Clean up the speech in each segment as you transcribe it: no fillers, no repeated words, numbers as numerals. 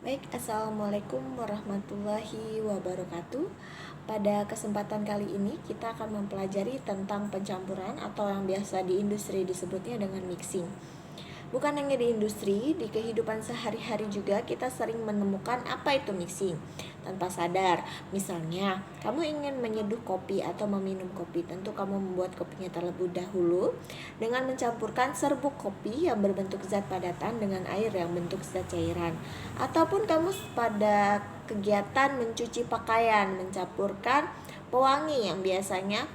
Baik, Assalamualaikum warahmatullahi wabarakatuh. Pada kesempatan kali ini kita akan mempelajari tentang pencampuran atau yang biasa di industri disebutnya dengan mixing. Bukan hanya di industri, di kehidupan sehari-hari juga kita sering menemukan apa itu mixing tanpa sadar. Misalnya, kamu ingin menyeduh kopi atau meminum kopi, tentu kamu membuat kopinya terlebih dahulu dengan mencampurkan serbuk kopi yang berbentuk zat padatan dengan air yang bentuk zat cairan. Ataupun kamu pada kegiatan mencuci pakaian, mencampurkan pewangi yang biasanya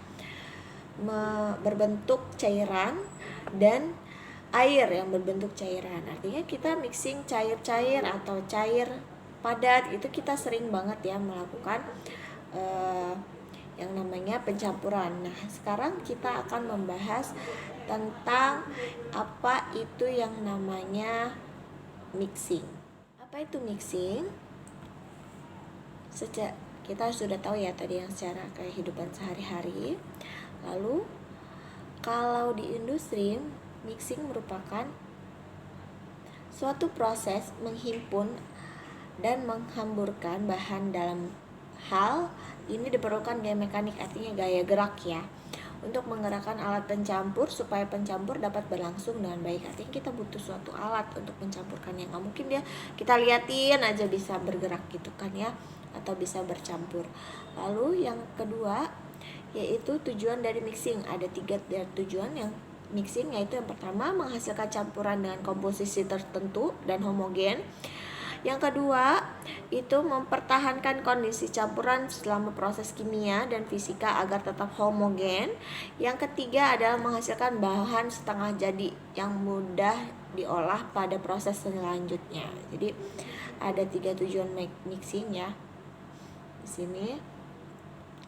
berbentuk cairan dan air yang berbentuk cairan. Artinya kita mixing cair-cair atau cair padat, itu kita sering banget ya melakukan yang namanya pencampuran. Nah, sekarang kita akan membahas tentang apa itu yang namanya mixing. Apa itu mixing? Kita sudah tahu ya tadi yang secara kehidupan sehari-hari. Lalu kalau di industri, mixing merupakan suatu proses menghimpun dan menghamburkan bahan dalam hal ini diperlukan gaya mekanik, artinya gaya gerak ya, untuk menggerakkan alat pencampur supaya pencampur dapat berlangsung dengan baik. Artinya kita butuh suatu alat untuk mencampurkannya. Nggak mungkin dia kita liatin aja bisa bergerak gitu kan ya, atau bisa bercampur. Lalu yang kedua yaitu tujuan dari mixing. Ada 3 tujuan yang mixing, yaitu yang pertama menghasilkan campuran dengan komposisi tertentu dan homogen. Yang kedua itu mempertahankan kondisi campuran selama proses kimia dan fisika agar tetap homogen. Yang ketiga adalah menghasilkan bahan setengah jadi yang mudah diolah pada proses selanjutnya. Jadi ada 3 tujuan mixing ya di sini.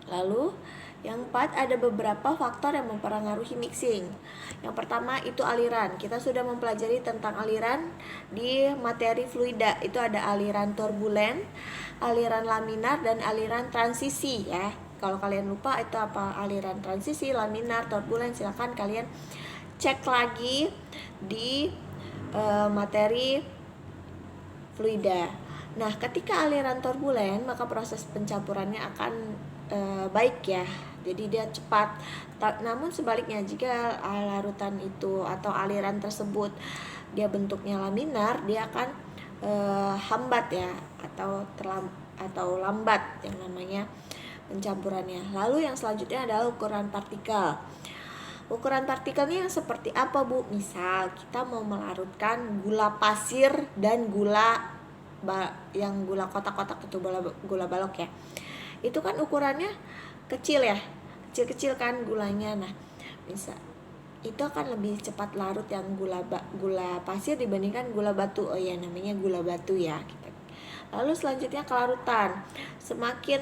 Lalu yang 4 ada beberapa faktor yang mempengaruhi mixing. Yang pertama itu aliran. Kita sudah mempelajari tentang aliran di materi fluida. Itu ada aliran turbulen, aliran laminar, dan aliran transisi ya. Kalau kalian lupa itu apa aliran transisi, laminar, turbulen, silakan kalian cek lagi di materi fluida. Nah, ketika aliran turbulen, maka proses pencampurannya akan baik ya, jadi dia cepat. Namun sebaliknya, jika larutan itu atau aliran tersebut dia bentuknya laminar, dia akan hambat ya, atau lambat yang namanya pencampurannya. Lalu yang selanjutnya adalah ukuran partikel. Ukuran partikelnya yang seperti apa, Bu? Misal kita mau melarutkan gula pasir dan gula yang gula kotak-kotak itu, gula balok ya, itu kan ukurannya kecil ya, kecil-kecil kan gulanya. Nah, bisa itu akan lebih cepat larut yang gula pasir dibandingkan gula batu. Oh ya, namanya gula batu ya gitu. Lalu selanjutnya kelarutan. Semakin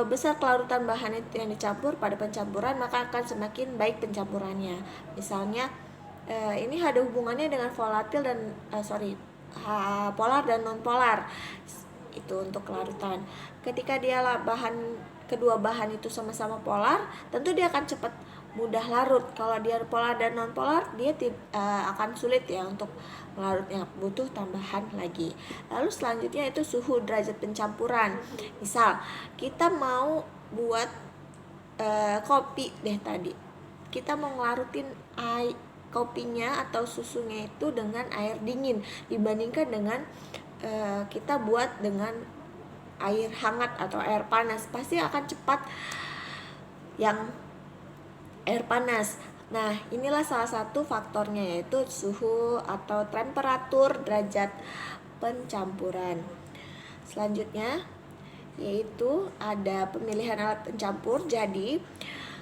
besar kelarutan bahan itu yang dicampur pada pencampuran, maka akan semakin baik pencampurannya. Misalnya ini ada hubungannya dengan volatil dan polar dan non polar. Itu untuk kelarutan. Ketika kedua bahan itu sama-sama polar, tentu dia akan cepat mudah larut. Kalau dia polar dan non polar, dia akan sulit ya untuk melarutnya, butuh tambahan lagi. Lalu selanjutnya itu suhu derajat pencampuran. Misal kita mau buat kopi deh tadi, kita mau ngelarutin kopinya atau susunya itu dengan air dingin dibandingkan dengan kita buat dengan air hangat atau air panas. Pasti akan cepat yang air panas. Nah, inilah salah satu faktornya, yaitu suhu atau temperatur derajat pencampuran. Selanjutnya yaitu ada pemilihan alat pencampur. Jadi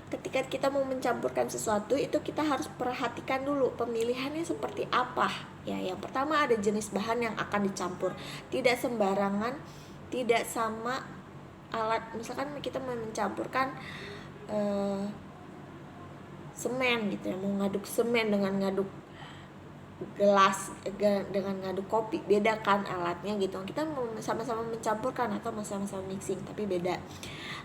ketika kita mau mencampurkan sesuatu, itu kita harus perhatikan dulu pemilihannya seperti apa ya. Yang pertama ada jenis bahan yang akan dicampur. Tidak sembarangan, tidak sama alat. Misalkan kita mau mencampurkan semen gitu ya, mau ngaduk semen dengan ngaduk gelas, dengan ngaduk kopi, beda kan alatnya gitu. Kita mau sama-sama mencampurkan atau sama-sama mixing, tapi beda.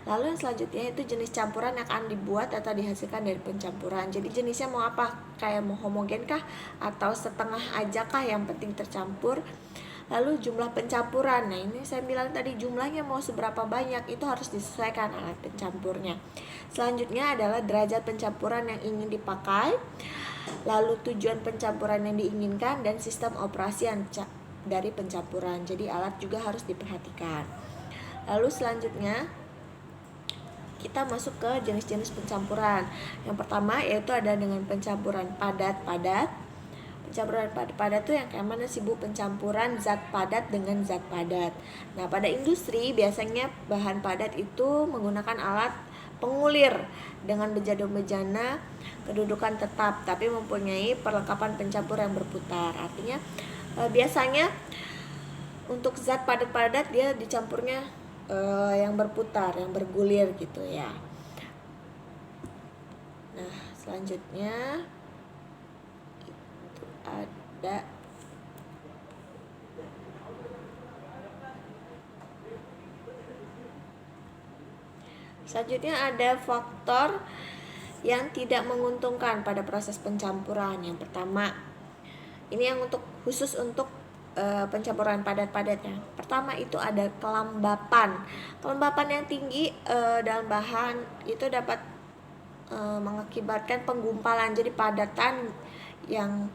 Lalu yang selanjutnya itu jenis campuran yang akan dibuat atau dihasilkan dari pencampuran. Jadi jenisnya mau apa? Kayak mau homogen kah atau setengah aja kah, yang penting tercampur. Lalu jumlah pencampuran. Nah, ini saya bilang tadi jumlahnya mau seberapa banyak itu harus disesuaikan alat pencampurnya. Selanjutnya adalah derajat pencampuran yang ingin dipakai, lalu tujuan pencampuran yang diinginkan, dan sistem operasi yang dari pencampuran. Jadi alat juga harus diperhatikan. Lalu selanjutnya kita masuk ke jenis-jenis pencampuran. Yang pertama yaitu ada dengan pencampuran padat-padat. Pencampuran padat-padat itu yang kayak mana sih Bu? Pencampuran zat padat dengan zat padat. Nah, pada industri biasanya bahan padat itu menggunakan alat pengulir dengan bejana kedudukan tetap tapi mempunyai perlengkapan pencampur yang berputar. Artinya biasanya untuk zat padat-padat dia dicampurnya yang berputar, yang bergulir gitu ya. Nah, selanjutnya itu ada faktor yang tidak menguntungkan pada proses pencampuran. Yang pertama, ini yang khusus untuk pencampuran padat-padatnya. Pertama itu ada kelembapan. Kelembapan yang tinggi dalam bahan itu dapat mengakibatkan penggumpalan. Jadi padatan yang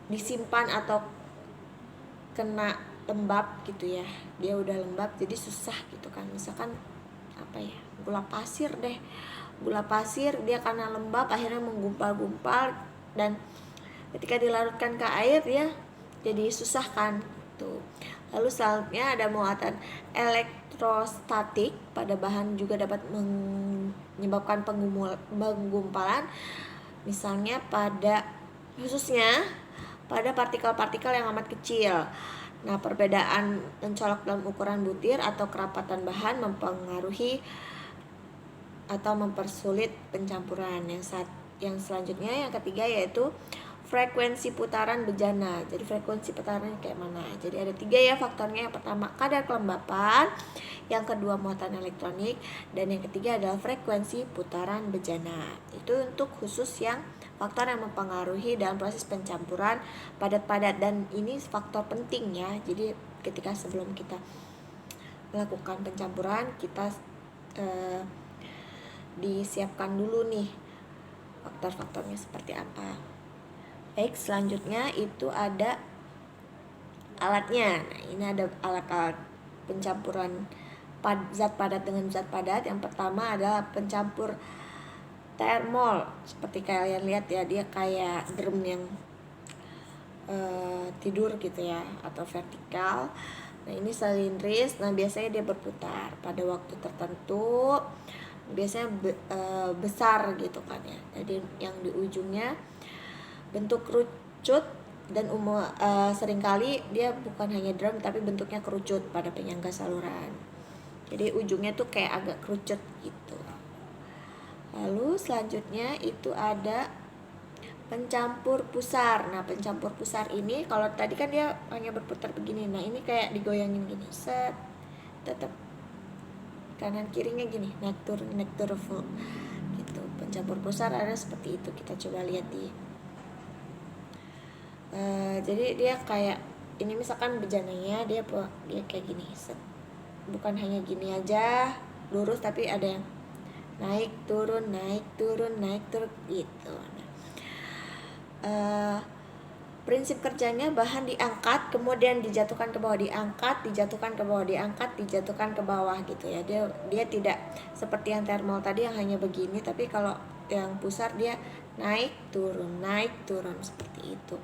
disimpan atau kena lembab gitu ya, dia udah lembab jadi susah gitu kan. Misalkan apa ya, gula pasir deh, gula pasir dia karena lembab akhirnya menggumpal-gumpal, dan ketika dilarutkan ke air dia jadi susah kan tuh. Lalu selanjutnya ada muatan elektrostatik pada bahan juga dapat menyebabkan penggumpalan, misalnya khususnya pada partikel-partikel yang amat kecil. Nah, perbedaan mencolok dalam ukuran butir atau kerapatan bahan mempengaruhi atau mempersulit pencampuran. Yang selanjutnya, yang ketiga yaitu frekuensi putaran bejana. Jadi frekuensi putarannya kayak mana? Jadi ada 3 ya faktornya. Yang pertama kadar kelembapan, yang kedua muatan elektronik, dan yang ketiga adalah frekuensi putaran bejana. Itu untuk khusus yang faktor yang mempengaruhi dalam proses pencampuran padat-padat, dan ini faktor penting ya. Jadi ketika sebelum kita melakukan pencampuran kita disiapkan dulu nih faktor-faktornya seperti apa. Baik, selanjutnya itu ada alatnya. Nah, ini ada alat-alat pencampuran zat padat dengan zat padat. Yang pertama adalah pencampur termol. Seperti kalian lihat ya, dia kayak drum yang tidur gitu ya, atau vertikal. Nah, ini silindris. Nah, biasanya dia berputar pada waktu tertentu. Biasanya besar gitu kan ya. Jadi yang di ujungnya bentuk kerucut, dan seringkali dia bukan hanya drum tapi bentuknya kerucut pada penyangga saluran. Jadi ujungnya tuh kayak agak kerucut gitu. Lalu selanjutnya itu ada pencampur pusar. Nah, pencampur pusar ini kalau tadi kan dia hanya berputar begini. Nah, ini kayak digoyangin gini. Set. Tetap kanan kirinya gini, naik turun full. Gitu. Pencampur pusar ada seperti itu. Kita coba lihat di jadi dia kayak ini, misalkan bejananya dia kayak gini, set. Bukan hanya gini aja lurus, tapi ada yang naik turun gitu. Nah, prinsip kerjanya bahan diangkat kemudian dijatuhkan ke bawah, dijatuhkan ke bawah gitu ya. Dia tidak seperti yang termol tadi yang hanya begini, tapi kalau yang pusar dia naik turun seperti itu.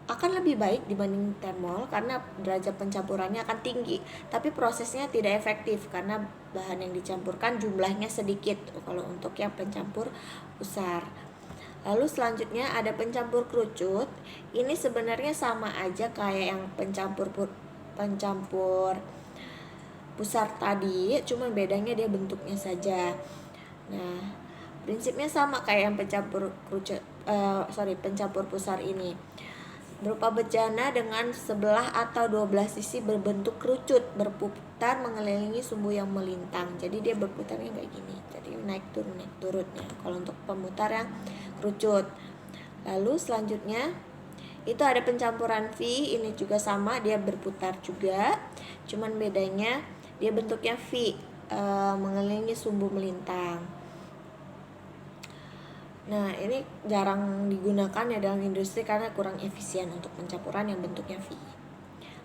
Akan lebih baik dibanding termol karena derajat pencampurannya akan tinggi, tapi prosesnya tidak efektif karena bahan yang dicampurkan jumlahnya sedikit kalau untuk yang pencampur pusar. Lalu selanjutnya ada pencampur kerucut. Ini sebenarnya sama aja kayak yang pencampur pusar tadi, cuma bedanya dia bentuknya saja. Nah, prinsipnya sama kayak yang pencampur pusar ini. Berupa bejana dengan sebelah atau 12 sisi berbentuk kerucut, berputar mengelilingi sumbu yang melintang. Jadi dia berputarnya kayak gini. Jadi naik turun ya kalau untuk pemutar yang kerucut. Lalu selanjutnya Itu ada pencampuran V, ini juga sama, dia berputar juga, cuman bedanya dia bentuknya V, mengelilingi sumbu melintang. Nah, ini jarang digunakan ya dalam industri karena kurang efisien untuk pencampuran yang bentuknya V.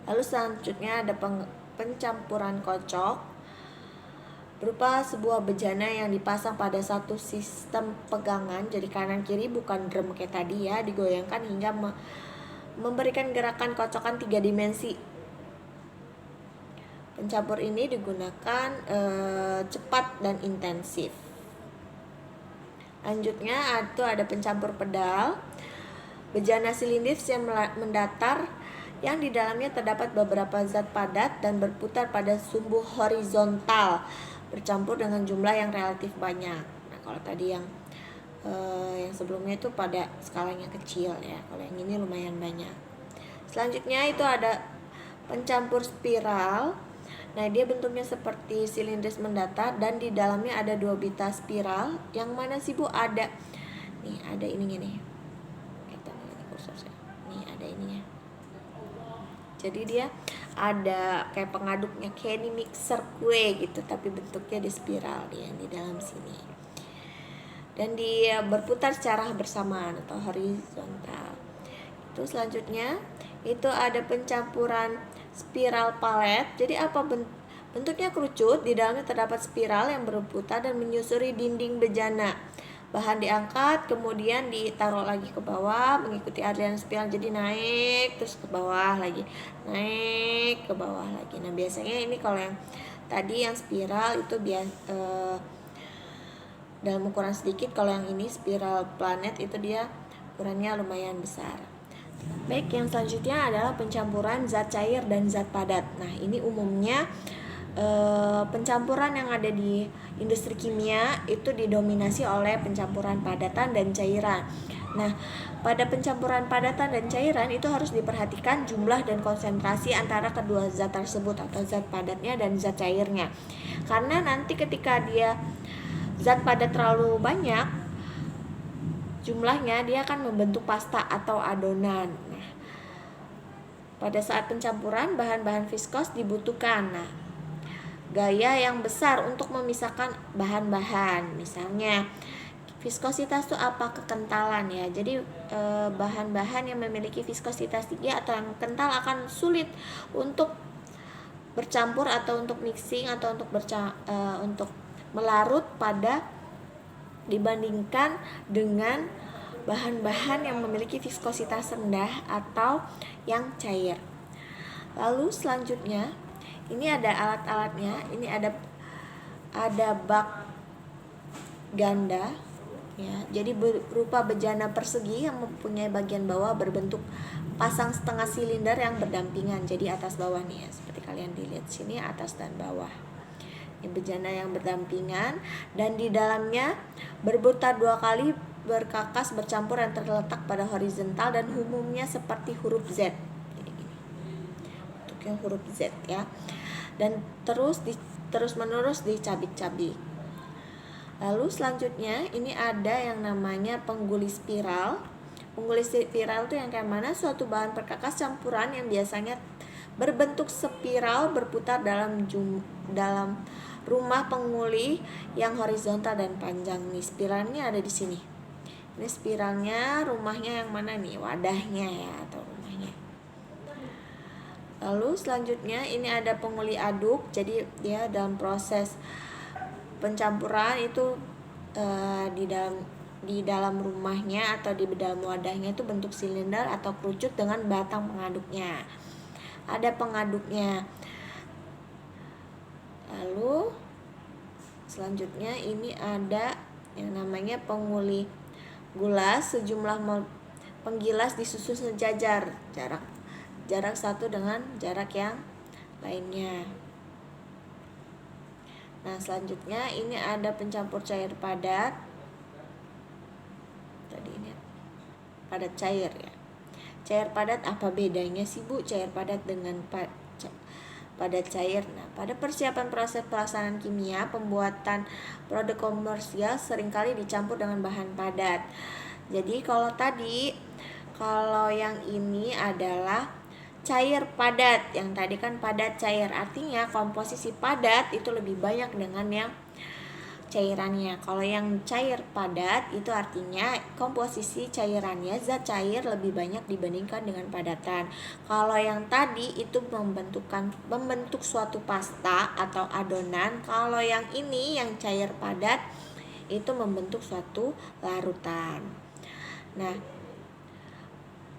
Lalu selanjutnya ada pencampuran kocok, berupa sebuah bejana yang dipasang pada satu sistem pegangan, jadi kanan kiri bukan drum kayak tadi ya, digoyangkan hingga memberikan gerakan kocokan 3 dimensi. Pencampur ini digunakan cepat dan intensif. Lanjutnya itu ada pencampur pedal, bejana silindris yang mendatar yang di dalamnya terdapat beberapa zat padat dan berputar pada sumbu horizontal, bercampur dengan jumlah yang relatif banyak. Nah, kalau tadi yang sebelumnya itu pada skalanya kecil ya, kalau yang ini lumayan banyak. Selanjutnya itu ada pencampur spiral. Nah, dia bentuknya seperti silindris mendatar dan di dalamnya ada 2 bitas spiral. Yang mana sih Bu? Ada nih, ada ininya nih. Ini kursor saya. Nih ada ininya. Jadi dia ada kayak pengaduknya, kayak ini mixer kue gitu, tapi bentuknya di spiral ya di dalam sini. Dan dia berputar secara bersamaan atau horizontal. Itu selanjutnya itu ada pencampuran spiral palet. Jadi apa bentuknya kerucut, di dalamnya terdapat spiral yang berputar dan menyusuri dinding bejana. Bahan diangkat, kemudian ditaruh lagi ke bawah mengikuti aliran spiral, jadi naik terus ke bawah lagi, naik ke bawah lagi. Nah, biasanya ini kalau yang tadi yang spiral itu dalam ukuran sedikit, kalau yang ini spiral planet itu dia ukurannya lumayan besar. Baik, yang selanjutnya adalah pencampuran zat cair dan zat padat. Nah, ini umumnya pencampuran yang ada di industri kimia itu didominasi oleh pencampuran padatan dan cairan. Nah, pada pencampuran padatan dan cairan itu harus diperhatikan jumlah dan konsentrasi antara kedua zat tersebut atau zat padatnya dan zat cairnya. Karena nanti ketika dia zat padat terlalu banyak jumlahnya, dia akan membentuk pasta atau adonan. Nah, pada saat pencampuran bahan-bahan viskos dibutuhkan. Nah, gaya yang besar untuk memisahkan bahan-bahan. Misalnya viskositas itu apa? Kekentalan ya. Jadi bahan-bahan yang memiliki viskositas tinggi atau yang kental akan sulit untuk bercampur atau untuk mixing atau untuk melarut pada dibandingkan dengan bahan-bahan yang memiliki viskositas rendah atau yang cair. Lalu selanjutnya ini ada alat-alatnya. Ini ada bak ganda ya. Jadi berupa bejana persegi yang mempunyai bagian bawah berbentuk pasang setengah silinder yang berdampingan. Jadi atas bawah nih ya, seperti kalian dilihat sini, atas dan bawah. Ini bejana yang berdampingan dan di dalamnya berputar 2 kali berkakas bercampur yang terletak pada horizontal dan umumnya seperti huruf Z. Gini. Bentuknya huruf Z ya. Dan terus menerus dicabik-cabik. Lalu selanjutnya ini ada yang namanya pengguli spiral. Pengguli spiral itu yang kayak mana? Suatu bahan perkakas campuran yang biasanya berbentuk spiral berputar dalam rumah penguli yang horizontal dan panjang. Nih spiralnya ada di sini. Ini spiralnya, rumahnya yang mana nih? Wadahnya ya, atau rumahnya. Lalu selanjutnya ini ada penguli aduk. Jadi dia dalam proses pencampuran itu di dalam rumahnya atau di dalam wadahnya itu bentuk silinder atau kerucut dengan batang pengaduknya. Ada pengaduknya. Lalu selanjutnya ini ada yang namanya penguli gulas. Sejumlah penggilas disusun sejajar, jarak satu dengan jarak yang lainnya. Nah, selanjutnya ini ada pencampur cair padat. Tadi ini padat cair ya. Cair padat apa bedanya sih Bu cair padat dengan padat cair? Nah, pada persiapan proses pelaksanaan kimia, pembuatan produk komersial seringkali dicampur dengan bahan padat. Jadi kalau Kalau yang ini adalah cair padat. Yang tadi kan padat cair, artinya komposisi padat itu lebih banyak dengan yang cairannya. Kalau yang cair padat itu artinya komposisi cairannya, zat cair lebih banyak dibandingkan dengan padatan. Kalau yang tadi itu membentuk suatu pasta atau adonan. Kalau yang ini yang cair padat itu membentuk suatu larutan. Nah,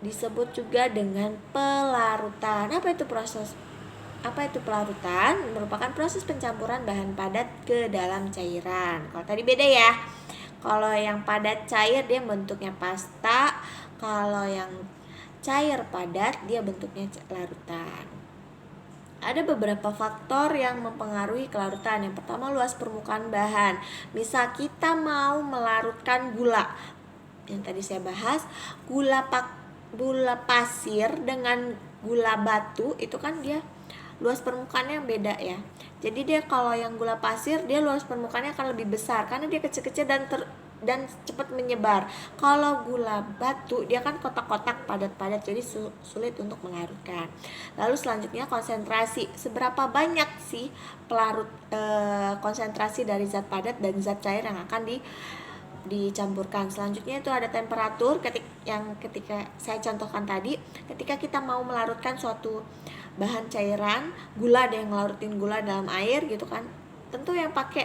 disebut juga dengan pelarutan. Apa itu pelarutan? Merupakan proses pencampuran bahan padat ke dalam cairan. Kalau tadi beda ya. Kalau yang padat cair dia bentuknya pasta, kalau yang cair padat dia bentuknya larutan. Ada beberapa faktor yang mempengaruhi kelarutan. Yang pertama, luas permukaan bahan. Misal kita mau melarutkan gula. Yang tadi saya bahas, gula pasir dengan gula batu itu kan dia luas permukaannya yang beda ya. Jadi dia kalau yang gula pasir dia luas permukaannya akan lebih besar karena dia kecil-kecil dan cepat menyebar. Kalau gula batu dia kan kotak-kotak padat-padat, jadi sulit untuk melarutkan. Lalu selanjutnya konsentrasi. Seberapa banyak sih konsentrasi dari zat padat dan zat cair yang akan dicampurkan. Selanjutnya itu ada temperatur. Ketika saya contohkan tadi, ketika kita mau melarutkan suatu bahan cairan, gula, ada yang ngelarutin gula dalam air gitu kan, tentu yang pakai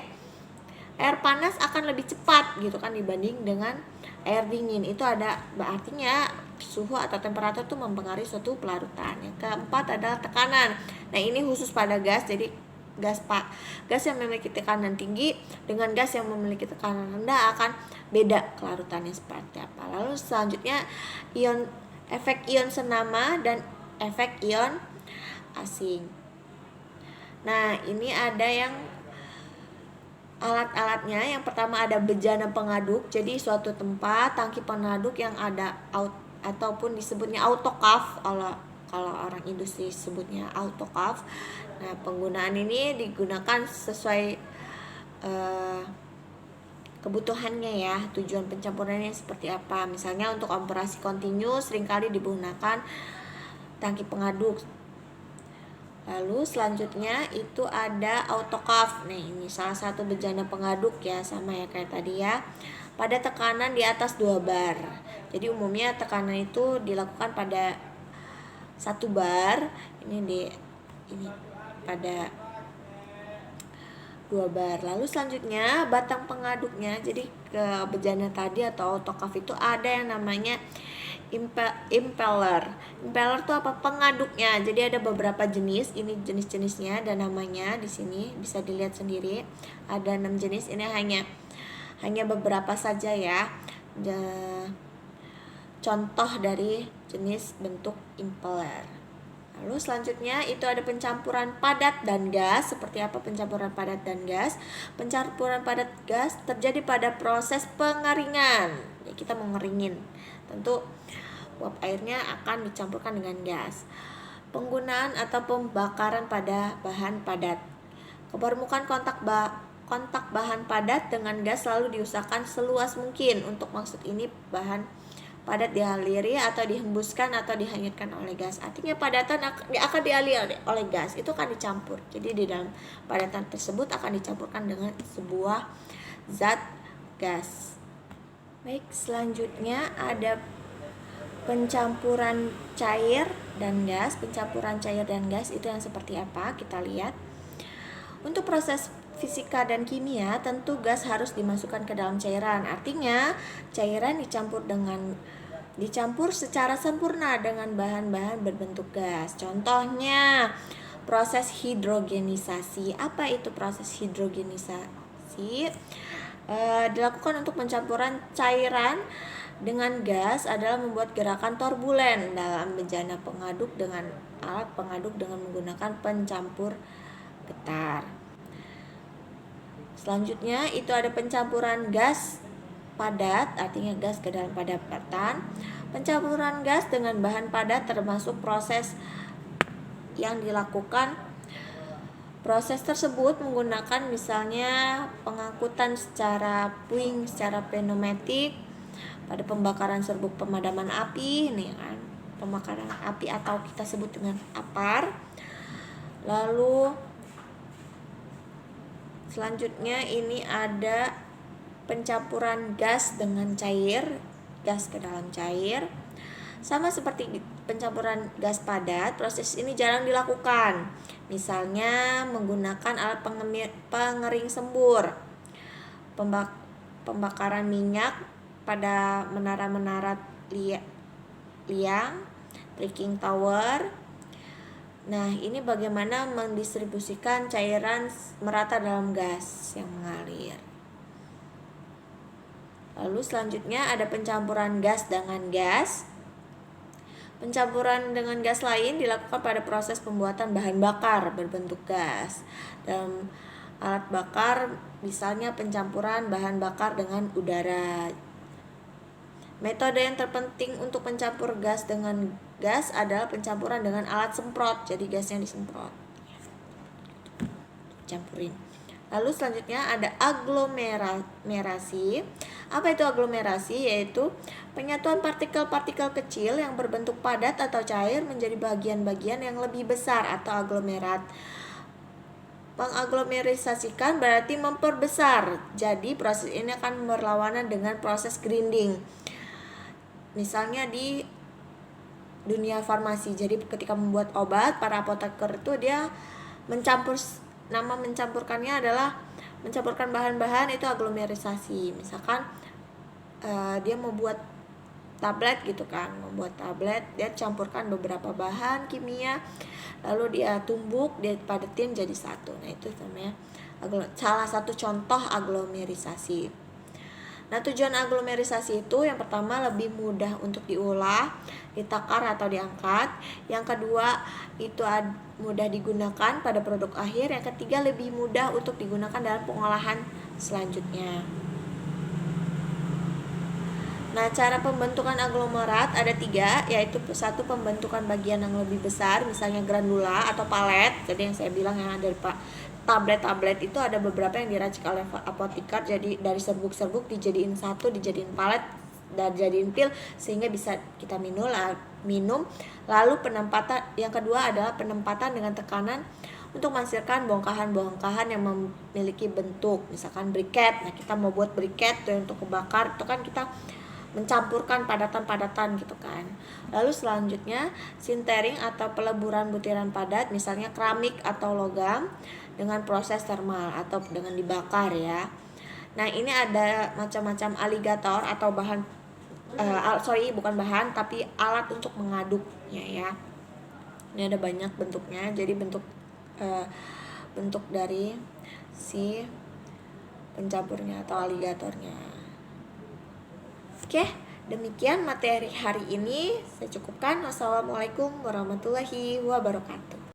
air panas akan lebih cepat gitu kan dibanding dengan air dingin. Itu ada artinya suhu atau temperatur itu mempengaruhi suatu pelarutan. Yang keempat adalah tekanan. Nah, ini khusus pada gas. Jadi gas yang memiliki tekanan tinggi dengan gas yang memiliki tekanan rendah akan beda kelarutannya seperti apa. Lalu selanjutnya efek ion senama dan efek ion asing. Nah, ini ada yang alat-alatnya. Yang pertama ada bejana pengaduk. Jadi suatu tempat tangki pengaduk yang ada ataupun disebutnya autoclave, kalau orang industri sebutnya autoclave. Nah, penggunaan ini digunakan sesuai kebutuhannya ya, tujuan pencampurannya seperti apa. Misalnya untuk operasi kontinu seringkali digunakan tangki pengaduk. Lalu selanjutnya itu ada autoclave. Nah, ini salah satu bejana pengaduk ya, sama ya kayak tadi ya. Pada tekanan di atas 2 bar. Jadi umumnya tekanan itu dilakukan pada 1 bar. Ini pada 2 bar. Lalu selanjutnya batang pengaduknya. Jadi ke bejana tadi atau autoclave itu ada yang namanya impeller. Impeller itu apa? Pengaduknya. Jadi ada beberapa jenis. Ini jenis-jenisnya dan namanya di sini bisa dilihat sendiri. Ada 6 jenis. Ini hanya beberapa saja ya. Contoh dari jenis bentuk impeller. Lalu selanjutnya itu ada pencampuran padat dan gas. Seperti apa pencampuran padat dan gas? Pencampuran padat gas terjadi pada proses pengeringan. Ya, kita mau ngeringin. Tentu uap airnya akan dicampurkan dengan gas. Penggunaan atau pembakaran pada bahan padat. Kepermukaan kontak bahan padat dengan gas selalu diusahakan seluas mungkin. Untuk maksud ini bahan padat dialiri atau dihembuskan atau dihanyutkan oleh gas. Artinya padatan akan dialiri oleh gas, itu akan dicampur. Jadi di dalam padatan tersebut akan dicampurkan dengan sebuah zat gas. Baik, selanjutnya ada pencampuran cair dan gas. Pencampuran cair dan gas itu yang seperti apa? Kita lihat. Untuk proses fisika dan kimia, tentu gas harus dimasukkan ke dalam cairan. Artinya, cairan dicampur secara sempurna dengan bahan-bahan berbentuk gas. Contohnya, proses hidrogenisasi. Apa itu proses hidrogenisasi? Dilakukan untuk pencampuran cairan dengan gas adalah membuat gerakan turbulen dalam bejana pengaduk dengan alat pengaduk dengan menggunakan pencampur getar. Selanjutnya itu ada pencampuran gas padat, artinya gas ke dalam padatan. Pencampuran gas dengan bahan padat termasuk proses yang dilakukan. Proses tersebut menggunakan misalnya pengangkutan secara puing, secara pneumatik, pada pembakaran serbuk pemadaman api nih kan, pembakaran api atau kita sebut dengan APAR. Lalu selanjutnya ini ada pencampuran gas dengan cair, gas ke dalam cair. Sama seperti pencampuran gas padat, proses ini jarang dilakukan. Misalnya menggunakan alat pengering sembur, pembakaran minyak pada menara-menara liang, breaking tower. Nah, ini bagaimana mendistribusikan cairan merata dalam gas yang mengalir. Lalu selanjutnya ada pencampuran gas dengan gas. Pencampuran dengan gas lain dilakukan pada proses pembuatan bahan bakar berbentuk gas. Dalam alat bakar, misalnya pencampuran bahan bakar dengan udara. Metode yang terpenting untuk mencampur gas dengan gas adalah pencampuran dengan alat semprot. Jadi gasnya disemprot, campurin. Lalu selanjutnya ada aglomerasi. Apa itu aglomerasi? Yaitu penyatuan partikel-partikel kecil yang berbentuk padat atau cair menjadi bagian-bagian yang lebih besar atau aglomerat. Mengaglomerisasikan berarti memperbesar. Jadi proses ini akan berlawanan dengan proses grinding. Misalnya di dunia farmasi. Jadi ketika membuat obat, para apoteker itu dia mencampurkannya adalah mencampurkan bahan-bahan, itu aglomerisasi. Misalkan dia mau buat tablet gitu kan, membuat tablet, dia campurkan beberapa bahan kimia, lalu dia tumbuk, dia padetin jadi satu. Nah, itu namanya salah satu contoh aglomerisasi. Nah, tujuan aglomerisasi itu yang pertama lebih mudah untuk diolah, ditakar atau diangkat. Yang kedua itu mudah digunakan pada produk akhir. Yang ketiga lebih mudah untuk digunakan dalam pengolahan selanjutnya. Nah, cara pembentukan aglomerat ada 3, yaitu satu pembentukan bagian yang lebih besar, misalnya granula atau palet. Jadi yang saya bilang yang ada tablet-tablet itu ada beberapa yang diracik oleh apoteker, jadi dari serbuk-serbuk dijadiin satu, dijadiin palet dan jadiin pil sehingga bisa kita minum. Lalu penempatan yang kedua adalah penempatan dengan tekanan untuk menghasilkan bongkahan-bongkahan yang memiliki bentuk, misalkan briket. Nah, kita mau buat briket tuh untuk kebakar, itu kan kita mencampurkan padatan-padatan gitu kan. Lalu selanjutnya sintering atau peleburan butiran padat, misalnya keramik atau logam dengan proses termal atau dengan dibakar ya. Nah, ini ada macam-macam aligator atau bahan bukan bahan tapi alat untuk mengaduknya ya. Ini ada banyak bentuknya. Jadi bentuk dari si pencampurnya atau aligatornya. Oke, demikian materi hari ini. Saya cukupkan. Wassalamualaikum warahmatullahi wabarakatuh.